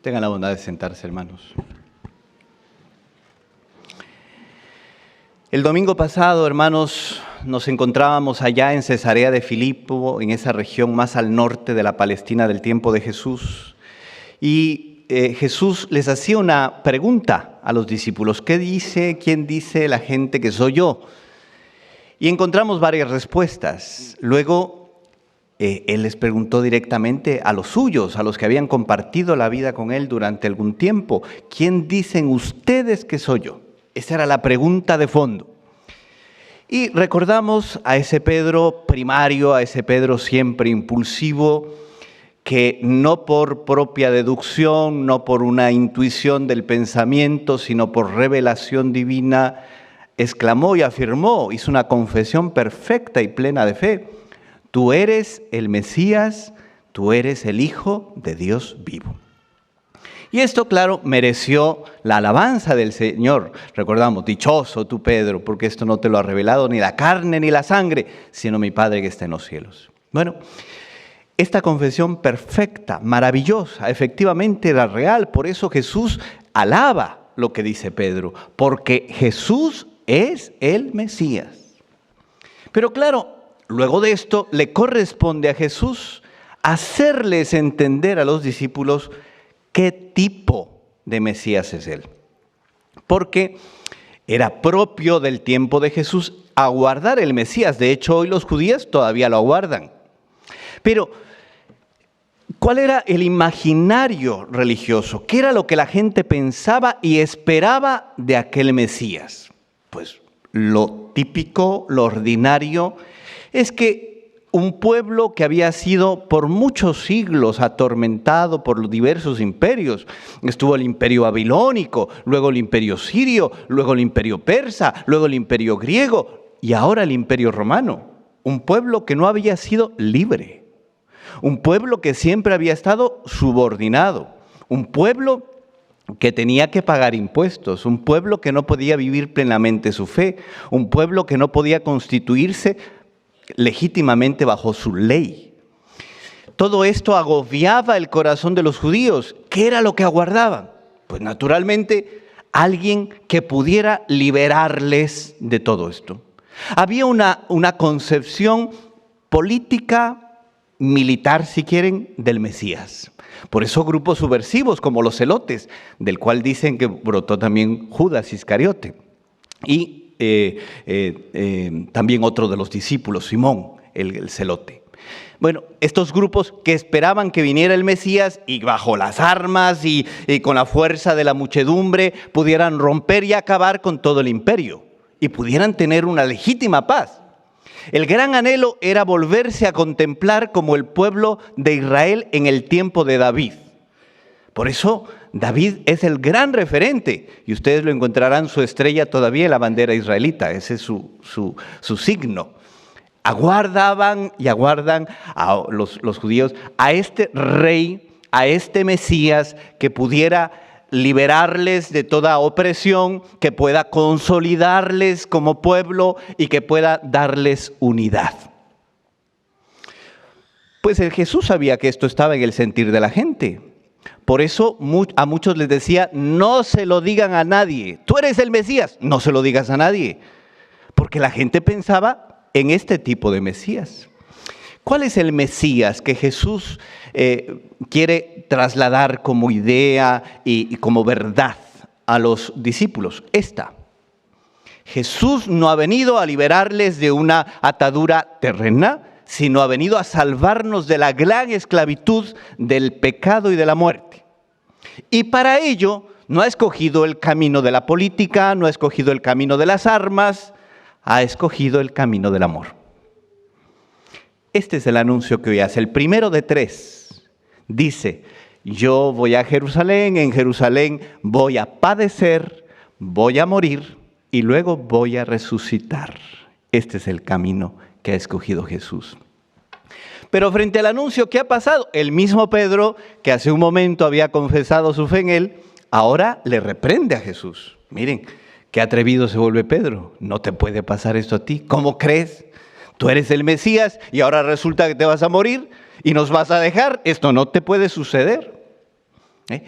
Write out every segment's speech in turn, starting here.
Tengan la bondad de sentarse, hermanos. El domingo pasado, hermanos, nos encontrábamos allá en Cesarea de Filipo, en esa región más al norte de la Palestina del tiempo de Jesús. Y Jesús les hacía una pregunta a los discípulos. ¿Quién dice la gente que soy yo? Y encontramos varias respuestas. Luego, Él les preguntó directamente a los suyos, a los que habían compartido la vida con Él durante algún tiempo. ¿Quién dicen ustedes que soy yo? Esa era la pregunta de fondo. Y recordamos a ese Pedro primario, a ese Pedro siempre impulsivo, que no por propia deducción, no por una intuición del pensamiento, sino por revelación divina, exclamó y afirmó, hizo una confesión perfecta y plena de fe: tú eres el Mesías, tú eres el Hijo de Dios vivo. Y esto, claro, mereció la alabanza del Señor. Recordamos, dichoso tú, Pedro, porque esto no te lo ha revelado ni la carne ni la sangre, sino mi Padre que está en los cielos. Bueno, esta confesión perfecta, maravillosa, efectivamente era real. Por eso Jesús alaba lo que dice Pedro, porque Jesús es el Mesías. Pero claro, luego de esto le corresponde a Jesús hacerles entender a los discípulos qué tipo de Mesías es Él. Porque era propio del tiempo de Jesús aguardar el Mesías. De hecho, hoy los judíos todavía lo aguardan. Pero, ¿cuál era el imaginario religioso? ¿Qué era lo que la gente pensaba y esperaba de aquel Mesías? Pues lo típico, lo ordinario, es que un pueblo que había sido por muchos siglos atormentado por los diversos imperios. Estuvo el imperio babilónico, luego el imperio sirio, luego el imperio persa, luego el imperio griego y ahora el imperio romano. Un pueblo que no había sido libre. Un pueblo que siempre había estado subordinado. Un pueblo que tenía que pagar impuestos. Un pueblo que no podía vivir plenamente su fe. Un pueblo que no podía constituirse legítimamente bajo su ley. Todo esto agobiaba el corazón de los judíos. ¿Qué era lo que aguardaban? Pues naturalmente alguien que pudiera liberarles de todo esto. Había una concepción política, militar si quieren, del Mesías. Por eso grupos subversivos como los celotes, del cual dicen que brotó también Judas Iscariote. Y también otro de los discípulos, Simón, el celote. Bueno, estos grupos que esperaban que viniera el Mesías y bajo las armas y con la fuerza de la muchedumbre pudieran romper y acabar con todo el imperio y pudieran tener una legítima paz. El gran anhelo era volverse a contemplar como el pueblo de Israel en el tiempo de David. Por eso David es el gran referente y ustedes lo encontrarán su estrella todavía en la bandera israelita. Ese es su signo. Aguardaban y aguardan a los judíos a este rey, a este Mesías que pudiera liberarles de toda opresión, que pueda consolidarles como pueblo y que pueda darles unidad. Pues el Jesús sabía que esto estaba en el sentir de la gente. Por eso a muchos les decía, no se lo digan a nadie. Tú eres el Mesías, no se lo digas a nadie. Porque la gente pensaba en este tipo de Mesías. ¿Cuál es el Mesías que Jesús quiere trasladar como idea y como verdad a los discípulos? Jesús no ha venido a liberarles de una atadura terrena, sino ha venido a salvarnos de la gran esclavitud del pecado y de la muerte. Y para ello no ha escogido el camino de la política, no ha escogido el camino de las armas, ha escogido el camino del amor. Este es el anuncio que hoy hace, el primero de 3. Dice, yo voy a Jerusalén, en Jerusalén voy a padecer, voy a morir y luego voy a resucitar. Este es el camino que ha escogido Jesús. Pero frente al anuncio, ¿qué ha pasado? El mismo Pedro, que hace un momento había confesado su fe en él, ahora le reprende a Jesús. Miren, qué atrevido se vuelve Pedro. No te puede pasar esto a ti. ¿Cómo crees? Tú eres el Mesías y ahora resulta que te vas a morir y nos vas a dejar. Esto no te puede suceder. ¿Eh?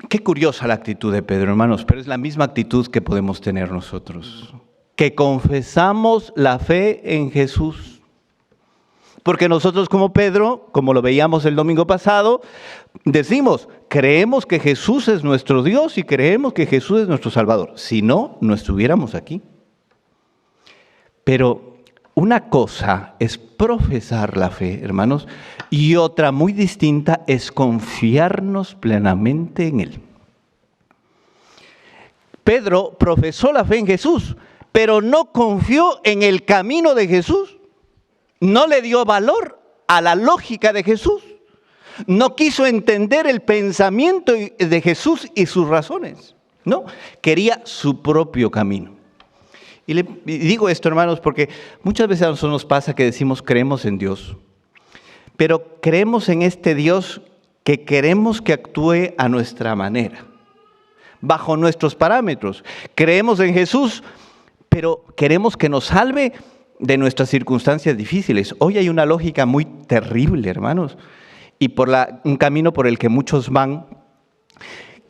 Qué curiosa la actitud de Pedro, hermanos, pero es la misma actitud que podemos tener nosotros. Que confesamos la fe en Jesús. Porque nosotros como Pedro, como lo veíamos el domingo pasado, decimos, creemos que Jesús es nuestro Dios y creemos que Jesús es nuestro Salvador. Si no, no estuviéramos aquí. Pero una cosa es profesar la fe, hermanos, y otra muy distinta es confiarnos plenamente en Él. Pedro profesó la fe en Jesús, pero no confió en el camino de Jesús. No le dio valor a la lógica de Jesús. No quiso entender el pensamiento de Jesús y sus razones. No, quería su propio camino. Y digo esto, hermanos, porque muchas veces a nosotros nos pasa que decimos creemos en Dios, pero creemos en este Dios que queremos que actúe a nuestra manera, bajo nuestros parámetros. Creemos en Jesús, pero queremos que nos salve de nuestras circunstancias difíciles. Hoy hay una lógica muy terrible, hermanos, y un camino por el que muchos van,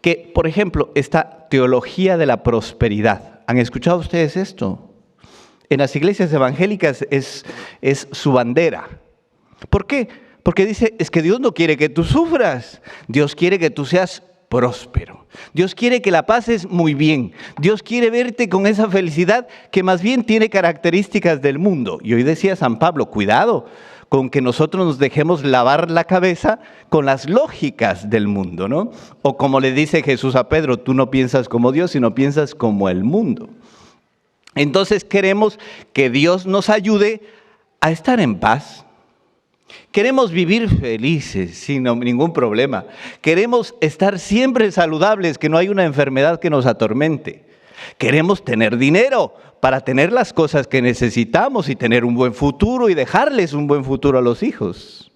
que, por ejemplo, esta teología de la prosperidad. ¿Han escuchado ustedes esto? En las iglesias evangélicas es su bandera. ¿Por qué? Porque dice, es que Dios no quiere que tú sufras, Dios quiere que tú seas próspero. Dios quiere que la pases muy bien. Dios quiere verte con esa felicidad que más bien tiene características del mundo. Y hoy decía San Pablo, cuidado con que nosotros nos dejemos lavar la cabeza con las lógicas del mundo, ¿no? O como le dice Jesús a Pedro, tú no piensas como Dios, sino piensas como el mundo. Entonces queremos que Dios nos ayude a estar en paz. Queremos vivir felices, sin ningún problema. Queremos estar siempre saludables, que no hay una enfermedad que nos atormente. Queremos tener dinero para tener las cosas que necesitamos y tener un buen futuro y dejarles un buen futuro a los hijos.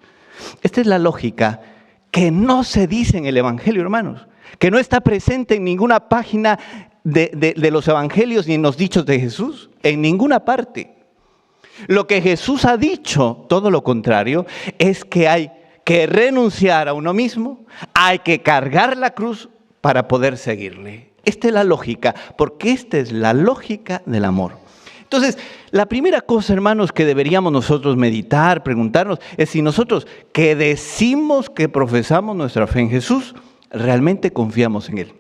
Esta es la lógica que no se dice en el Evangelio, hermanos, que no está presente en ninguna página de los Evangelios ni en los dichos de Jesús, en ninguna parte. Lo que Jesús ha dicho, todo lo contrario, es que hay que renunciar a uno mismo, hay que cargar la cruz para poder seguirle. Esta es la lógica, porque esta es la lógica del amor. Entonces, la primera cosa, hermanos, que deberíamos nosotros meditar, preguntarnos, es si nosotros que decimos que profesamos nuestra fe en Jesús, realmente confiamos en Él.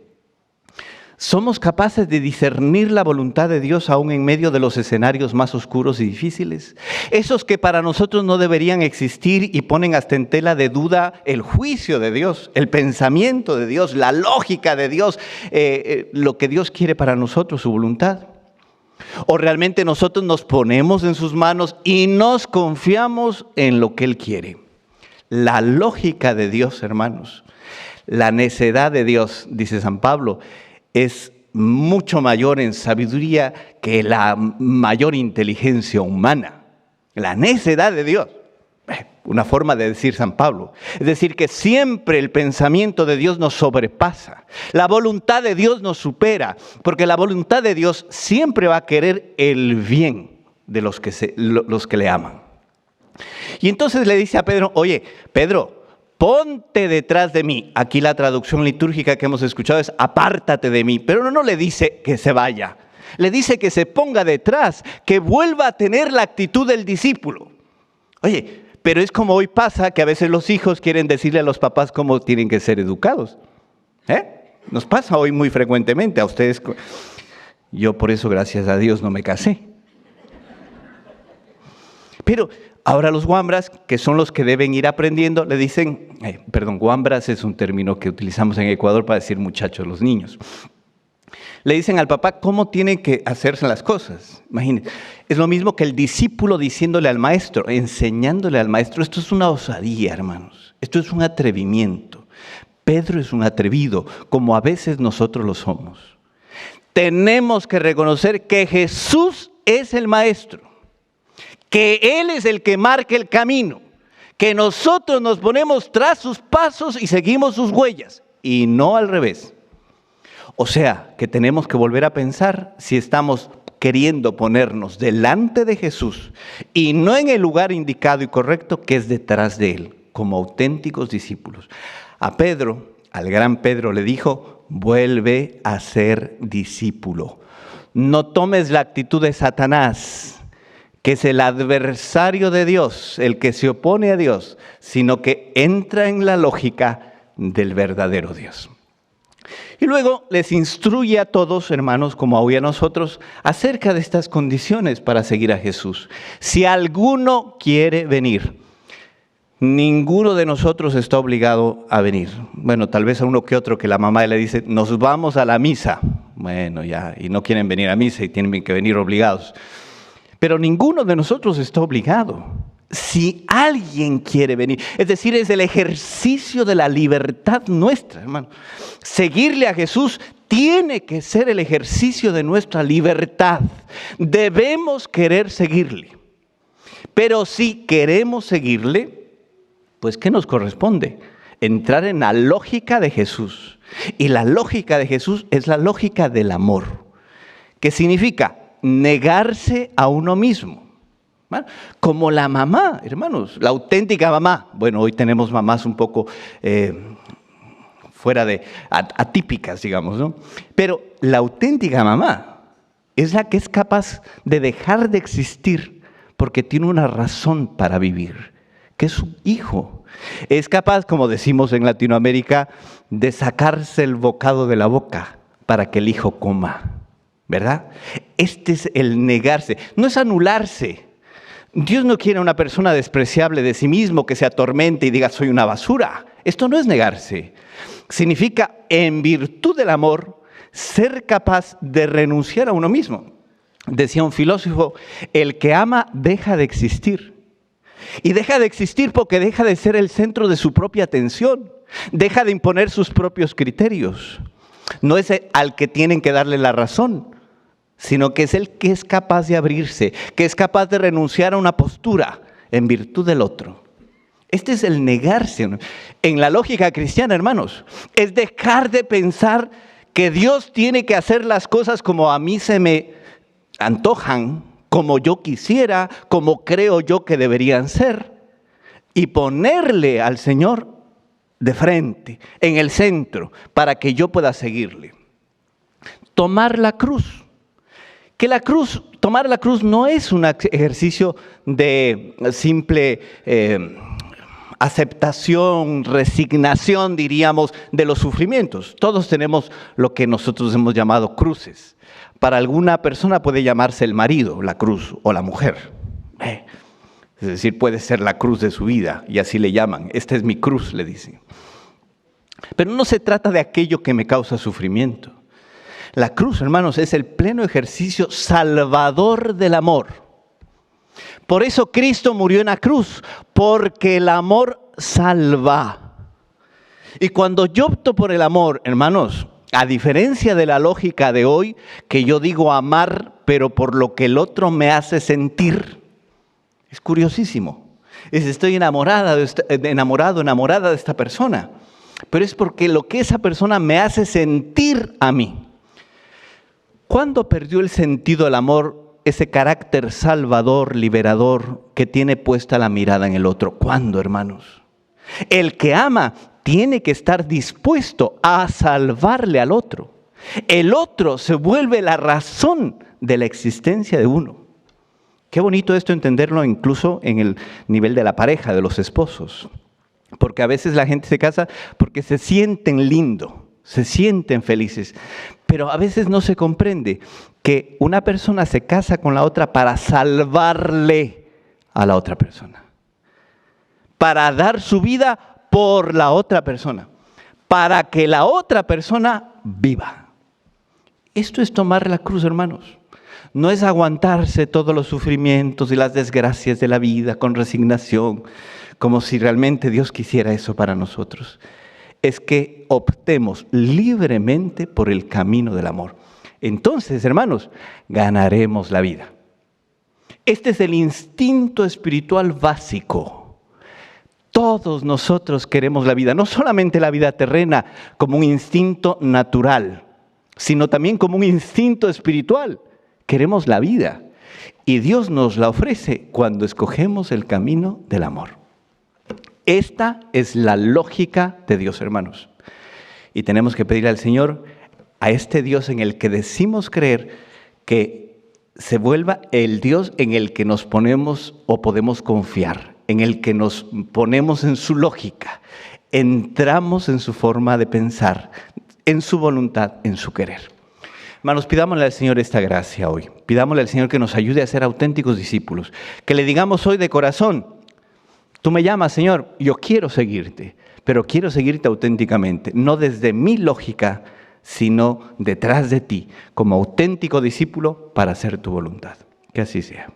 ¿Somos capaces de discernir la voluntad de Dios aún en medio de los escenarios más oscuros y difíciles? Esos que para nosotros no deberían existir y ponen hasta en tela de duda el juicio de Dios, el pensamiento de Dios, la lógica de Dios, lo que Dios quiere para nosotros, su voluntad. ¿O realmente nosotros nos ponemos en sus manos y nos confiamos en lo que Él quiere? La lógica de Dios, hermanos, la necedad de Dios, dice San Pablo, es mucho mayor en sabiduría que la mayor inteligencia humana. La necedad de Dios, una forma de decir San Pablo. Es decir, que siempre el pensamiento de Dios nos sobrepasa. La voluntad de Dios nos supera, porque la voluntad de Dios siempre va a querer el bien de los que le aman. Y entonces le dice a Pedro, oye, Pedro, ponte detrás de mí. Aquí la traducción litúrgica que hemos escuchado es apártate de mí. Pero no le dice que se vaya. Le dice que se ponga detrás, que vuelva a tener la actitud del discípulo. Oye, pero es como hoy pasa que a veces los hijos quieren decirle a los papás cómo tienen que ser educados. Nos pasa hoy muy frecuentemente a ustedes. Yo por eso, gracias a Dios, no me casé. Pero ahora los guambras, que son los que deben ir aprendiendo, le dicen, guambras es un término que utilizamos en Ecuador para decir muchachos, los niños. Le dicen al papá cómo tienen que hacerse las cosas. Imagínense, es lo mismo que el discípulo diciéndole al maestro, enseñándole al maestro. Esto es una osadía, hermanos. Esto es un atrevimiento. Pedro es un atrevido, como a veces nosotros lo somos. Tenemos que reconocer que Jesús es el maestro, que Él es el que marca el camino, que nosotros nos ponemos tras sus pasos y seguimos sus huellas, y no al revés. O sea, que tenemos que volver a pensar si estamos queriendo ponernos delante de Jesús y no en el lugar indicado y correcto, que es detrás de Él, como auténticos discípulos. A Pedro al gran Pedro le dijo: vuelve a ser discípulo. No tomes la actitud de Satanás, que es el adversario de Dios, el que se opone a Dios, sino que entra en la lógica del verdadero Dios. Y luego les instruye a todos, hermanos, como hoy a nosotros, acerca de estas condiciones para seguir a Jesús. Si alguno quiere venir, ninguno de nosotros está obligado a venir. Bueno, tal vez a uno que otro que la mamá le dice: nos vamos a la misa. Bueno, ya, y no quieren venir a misa y tienen que venir obligados. Pero ninguno de nosotros está obligado. Si alguien quiere venir, es decir, es el ejercicio de la libertad nuestra, hermano. Seguirle a Jesús tiene que ser el ejercicio de nuestra libertad. Debemos querer seguirle. Pero si queremos seguirle, pues ¿qué nos corresponde? Entrar en la lógica de Jesús. Y la lógica de Jesús es la lógica del amor, que significa negarse a uno mismo. Como la mamá, hermanos, la auténtica mamá. Bueno, hoy tenemos mamás un poco fuera de atípicas, digamos, ¿no? Pero la auténtica mamá es la que es capaz de dejar de existir porque tiene una razón para vivir, que es su hijo. Es capaz, como decimos en Latinoamérica, de sacarse el bocado de la boca para que el hijo coma, ¿verdad? Este es el negarse, no es anularse. Dios no quiere una persona despreciable de sí mismo que se atormente y diga: soy una basura. Esto no es negarse. Significa, en virtud del amor, ser capaz de renunciar a uno mismo. Decía un filósofo: el que ama deja de existir. Y deja de existir porque deja de ser el centro de su propia atención. Deja de imponer sus propios criterios. No es al que tienen que darle la razón, sino que es el que es capaz de abrirse, que es capaz de renunciar a una postura en virtud del otro. Este es el negarse. En la lógica cristiana, hermanos, es dejar de pensar que Dios tiene que hacer las cosas como a mí se me antojan, como yo quisiera, como creo yo que deberían ser, y ponerle al Señor de frente, en el centro, para que yo pueda seguirle. Tomar la cruz. Que tomar la cruz no es un ejercicio de simple aceptación, resignación, diríamos, de los sufrimientos. Todos tenemos lo que nosotros hemos llamado cruces. Para alguna persona puede llamarse el marido, la cruz, o la mujer. Es decir, puede ser la cruz de su vida, y así le llaman. Esta es mi cruz, le dicen. Pero no se trata de aquello que me causa sufrimiento. La cruz, hermanos, es el pleno ejercicio salvador del amor. Por eso Cristo murió en la cruz, porque el amor salva. Y cuando yo opto por el amor, hermanos, a diferencia de la lógica de hoy, que yo digo amar, pero por lo que el otro me hace sentir, es curiosísimo. Estoy enamorada de esta persona, pero es porque lo que esa persona me hace sentir a mí. ¿Cuándo perdió el sentido el amor, ese carácter salvador, liberador, que tiene puesta la mirada en el otro? ¿Cuándo, hermanos? El que ama tiene que estar dispuesto a salvarle al otro. El otro se vuelve la razón de la existencia de uno. Qué bonito esto entenderlo incluso en el nivel de la pareja, de los esposos. Porque a veces la gente se casa porque se sienten lindos, se sienten felices. Pero a veces no se comprende que una persona se casa con la otra para salvarle a la otra persona. Para dar su vida por la otra persona. Para que la otra persona viva. Esto es tomar la cruz, hermanos. No es aguantarse todos los sufrimientos y las desgracias de la vida con resignación, como si realmente Dios quisiera eso para nosotros. Es que optemos libremente por el camino del amor. Entonces, hermanos, ganaremos la vida. Este es el instinto espiritual básico. Todos nosotros queremos la vida, no solamente la vida terrena como un instinto natural, sino también como un instinto espiritual. Queremos la vida y Dios nos la ofrece cuando escogemos el camino del amor. Esta es la lógica de Dios, hermanos. Y tenemos que pedirle al Señor, a este Dios en el que decimos creer, que se vuelva el Dios en el que nos ponemos o podemos confiar, en el que nos ponemos en su lógica, entramos en su forma de pensar, en su voluntad, en su querer. Hermanos, pidámosle al Señor esta gracia hoy. Pidámosle al Señor que nos ayude a ser auténticos discípulos. Que le digamos hoy de corazón, tú me llamas, Señor, yo quiero seguirte, pero quiero seguirte auténticamente, no desde mi lógica, sino detrás de ti, como auténtico discípulo para hacer tu voluntad. Que así sea.